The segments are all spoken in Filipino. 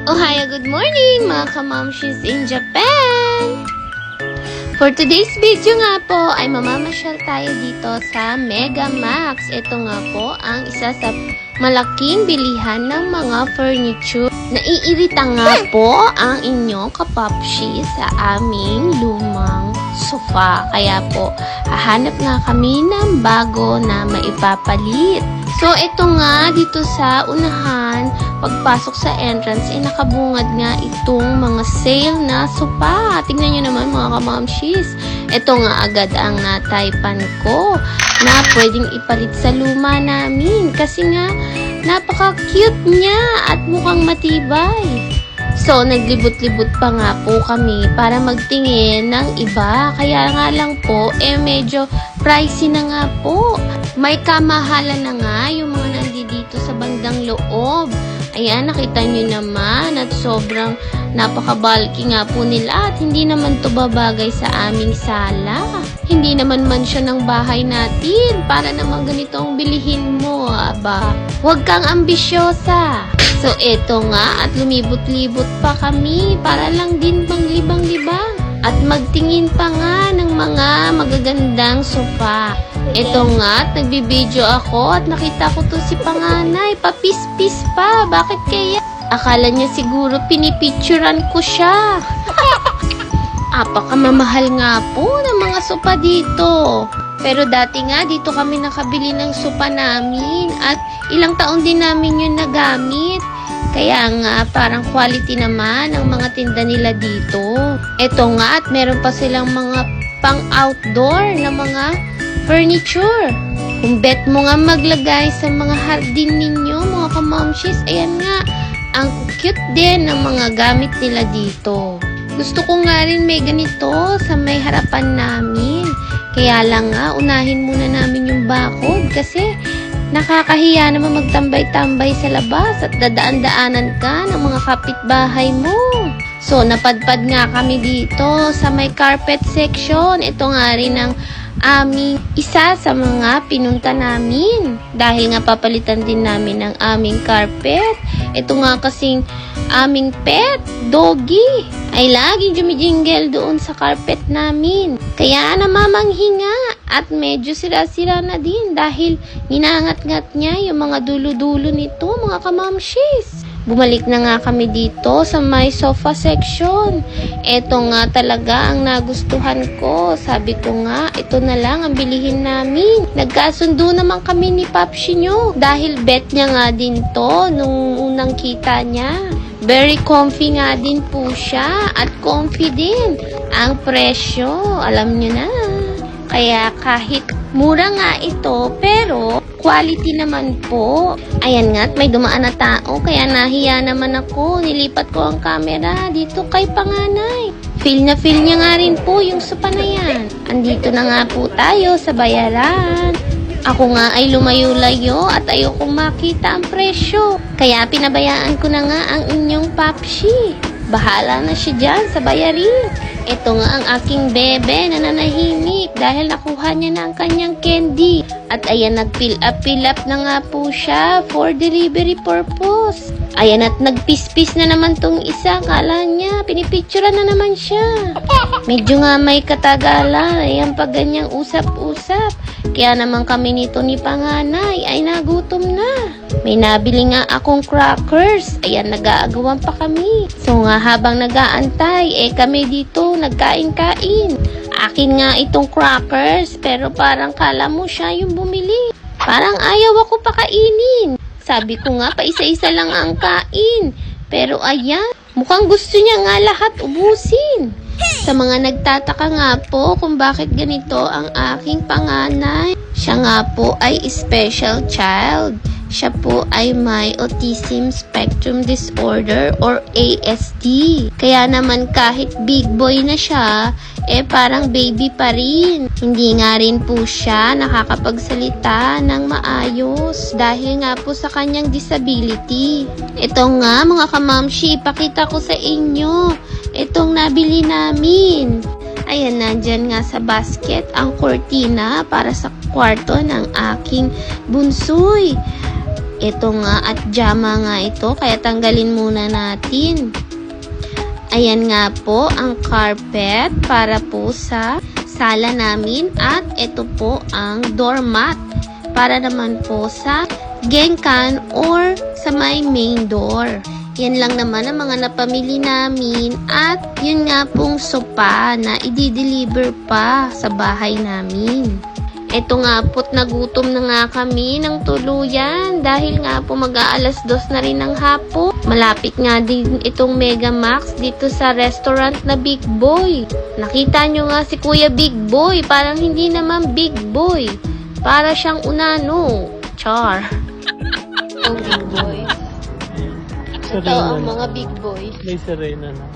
Ohio, good morning mga kamamshis in Japan! For today's video nga po ay mamamasyal tayo dito sa Mega Max. Ito nga po ang isa sa malaking bilihan ng mga furniture. Naiirita nga po ang inyong kapapshi sa aming lumang sofa. Kaya po, hahanap nga kami ng bago na maipapalit. So, ito nga dito sa unahan, pagpasok sa entrance, nakabungad nga itong mga sale na sofa. Tingnan nyo naman mga kamamshis. Ito nga agad ang nataypan ko na pwedeng ipalit sa luma namin. Kasi nga, napaka-cute niya at mukhang matibay. So, naglibot-libot pa nga po kami para magtingin ng iba. Kaya nga lang po, medyo pricey na nga po. May kamahalan na nga yung mga nandito sa bandang loob. Ayan, nakita nyo naman at sobrang napaka-bulky nga po nila at hindi naman to babagay sa aming sala. Hindi naman siya ng bahay natin para naman ganitong bilihin mo, aba. Huwag kang ambisyosa. So, eto nga at lumibot-libot pa kami para lang din panglibang-libang at magtingin pa nga ng mga magagandang sofa. Ito nga, nagbibideo ako at nakita ko to si panganay, papis-pis pa. Bakit kaya? Akala niya siguro pinipicturan ko siya. Apakamamahal nga po ng mga sopa dito. Pero dati nga, dito kami nakabili ng sopa namin at ilang taon din namin yun nagamit. Kaya nga, parang quality naman ang mga tinda nila dito. Ito nga, at meron pa silang mga pang-outdoor na mga furniture. Kung bet mo nga maglagay sa mga hardin ninyo, mga kamamshis, ayan nga, ang cute din ng mga gamit nila dito. Gusto ko nga rin may ganito sa may harapan namin. Kaya lang nga, unahin muna namin yung bakod kasi nakakahiya naman magtambay-tambay sa labas at dadaan-daanan ka ng mga kapitbahay mo. So, napadpad nga kami dito sa may carpet section. Ito nga rin ang aming isa sa mga pinunta namin. Dahil nga papalitan din namin ng aming carpet. Ito nga kasing aming pet, doggy, ay laging jumijingle doon sa carpet namin. Kaya namamanghinga at medyo sira-sira na din dahil ginangat-ngat niya yung mga dulo-dulo nito, mga kamamshis. Bumalik na nga kami dito sa my sofa section. Ito nga talaga ang nagustuhan ko. Sabi ko nga, ito na lang ang bilihin namin. Nagkasundo naman kami ni Papshi nyo. Dahil bet niya nga din to nung unang kita niya. Very comfy nga din po siya. At comfy din ang presyo. Alam nyo na. Kaya kahit mura nga ito, pero quality naman po. Ayan nga, may dumaan na tao, kaya nahiya naman ako. Nilipat ko ang camera dito kay panganay. Feel na feel niya nga rin po yung sopa na yan. Andito na nga po tayo sa bayaran. Ako nga ay lumayo-layo at ayokong makita ang presyo. Kaya pinabayaan ko na nga ang inyong papshi. Bahala na siya dyan sa bayarin. Ito nga ang aking bebe na nanahimik dahil nakuha niya na ang kanyang candy. At ayan, nag-fill up na nga po siya for delivery purpose. Ayan, at nagpispis na naman tong isa. Kala niya, pinipicturean na naman siya. Medyo nga may katagalan. Ayan, pag ganyang usap-usap. Kaya naman kami nito ni panganay ay nagutom na. May nabili nga akong crackers. Ayan, nag-aagawan pa kami. So nga, habang nag-aantay, kami dito nagkain-kain. Akin nga itong crackers, pero parang kala mo siya yung bumili. Parang ayaw ako pakainin. Sabi ko nga, paisa-isa lang ang kain. Pero ayan, mukhang gusto niya nga lahat ubusin. Sa mga nagtataka nga po kung bakit ganito ang aking panganay, siya nga po ay special child. Siya po ay may Autism Spectrum Disorder or ASD. Kaya naman kahit big boy na siya, parang baby pa rin. Hindi nga rin po siya nakakapagsalita ng maayos dahil nga po sa kanyang disability. Ito nga mga kamamshi, ipakita ko sa inyo. Itong nabili namin. Ayan, nandyan nga sa basket ang cortina para sa kwarto ng aking bunsoy. Ito nga at jama nga ito, kaya tanggalin muna natin. Ayan nga po ang carpet para po sa sala namin at ito po ang doormat para naman po sa genkan or sa may main door. Yan lang naman ang mga napamili namin at yun nga pong sopa na i-deliver pa sa bahay namin. Ito nga po't nagutom na nga kami ng tuluyan dahil nga po mag-aalas 2 na rin ng hapon. Malapit nga din itong Mega Max dito sa restaurant na Big Boy. Nakita nyo nga si Kuya Big Boy, parang hindi naman Big Boy. Para siyang unano. Char. Ang Big Boy. Ito ang mga Big Boy. May Serena na.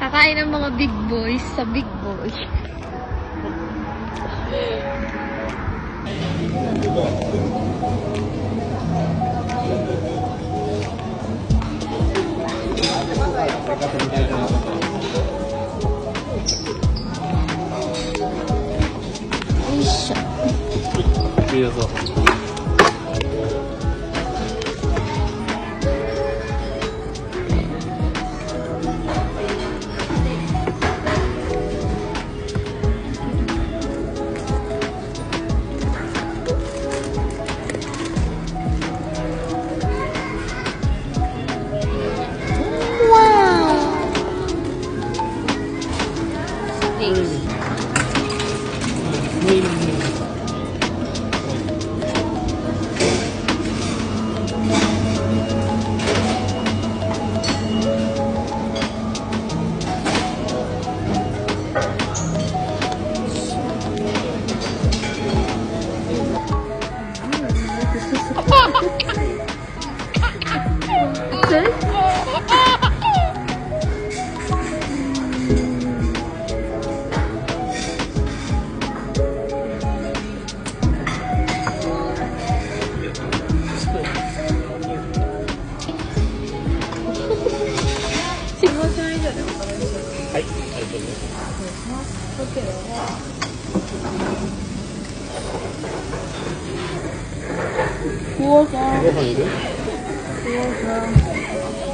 Kakain ng mga Big Boys sa Big Boy. Isha. Beautiful.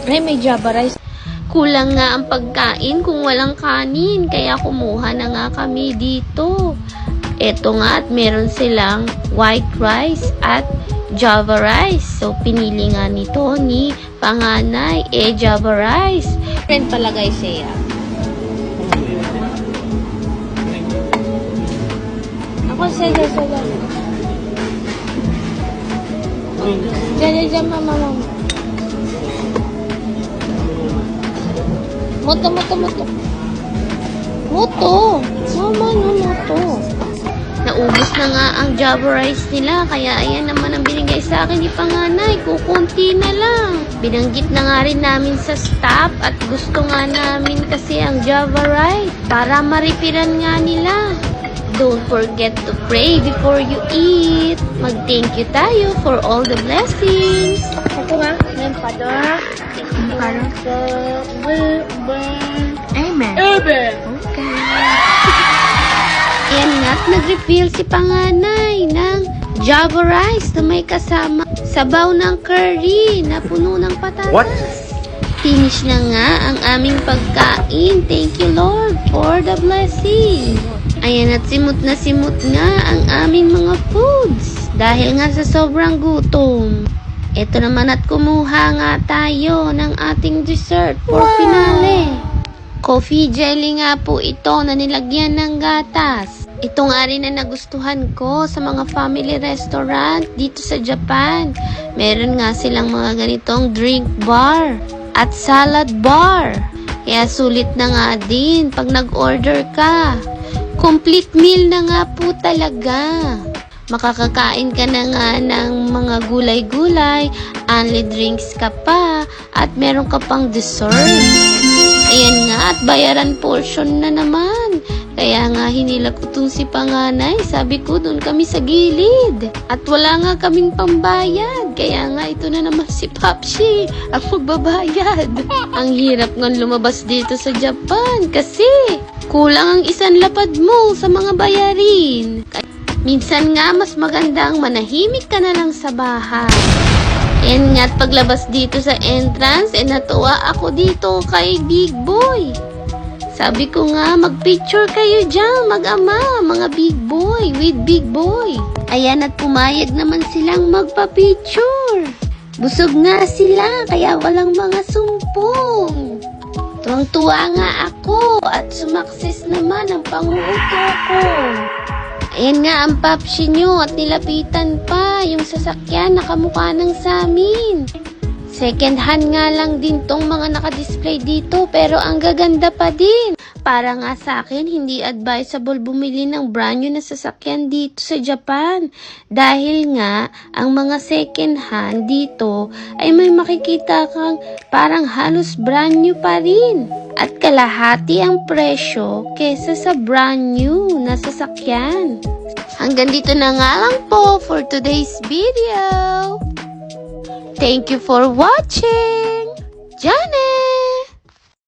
Ay, may Java rice. Kulang nga ang pagkain kung walang kanin. Kaya kumuha na nga kami dito. Eto nga at meron silang white rice at Java rice. So, pinili nga nito ni panganay. Java rice. Friend pala guys siya. Ako sila. Diyan, mama. Moto. Mama, moto. Naubos na nga ang Java rice nila, kaya ayan naman ang binigay sa akin ni panganay. Kukunti na lang. Binanggit na nga rin namin sa staff at gusto nga namin kasi ang Java rice para maripiran nga nila. Don't forget to pray before you eat. Mag-thank you tayo for all the blessings. Ito nga, ngayon Father. Parang Amen. Okay. Ayan nga, nag-refill si panganay ng Java rice na may kasama sabaw ng curry na puno ng patatas. What? Finish na nga ang aming pagkain. Thank you, Lord, for the blessing. Ayan at simot nga ang aming mga foods dahil nga sa sobrang gutom. Ito naman at kumuha nga tayo ng ating dessert for finale. Coffee jelly nga po ito na nilagyan ng gatas. Ito nga rin na nagustuhan ko sa mga family restaurant dito sa Japan. Meron nga silang mga ganitong drink bar at salad bar. Kaya sulit na nga din pag nag-order ka. Complete meal na nga po talaga. Makakakain ka na nga ng mga gulay-gulay, only drinks ka pa, at meron ka pang dessert. Ayan nga, at bayaran portion na naman. Kaya nga hinila ko itong si panganay. Sabi ko, doon kami sa gilid. At wala nga kaming pambayad. Kaya nga ito na naman si Papsi ang magbabayad. Ang hirap nga lumabas dito sa Japan kasi kulang ang isang lapad mo sa mga bayarin. Minsan nga, mas magandang manahimik ka na lang sa bahay. And nga't paglabas dito sa entrance, natuwa ako dito kay Big Boy. Sabi ko nga, magpicture kayo dyan, mag-ama, mga Big Boy, with Big Boy. Ayan, at pumayag naman silang magpa-picture. Busog nga sila, kaya walang mga sumpong. Tuwang-tuwa nga ako at sumakses naman ang panguuto ko. Ayan nga ang papsi nyo at nilapitan pa yung sasakyan na kamukha ng samin. Second hand nga lang din tong mga nakadisplay dito pero ang gaganda pa din. Para nga sa akin, hindi advisable bumili ng brand new na sasakyan dito sa Japan. Dahil nga, ang mga second hand dito ay may makikita kang parang halos brand new pa rin. At kalahati ang presyo kesa sa brand new na sasakyan. Hanggang dito na nga lang po for today's video. Thank you for watching. Jana!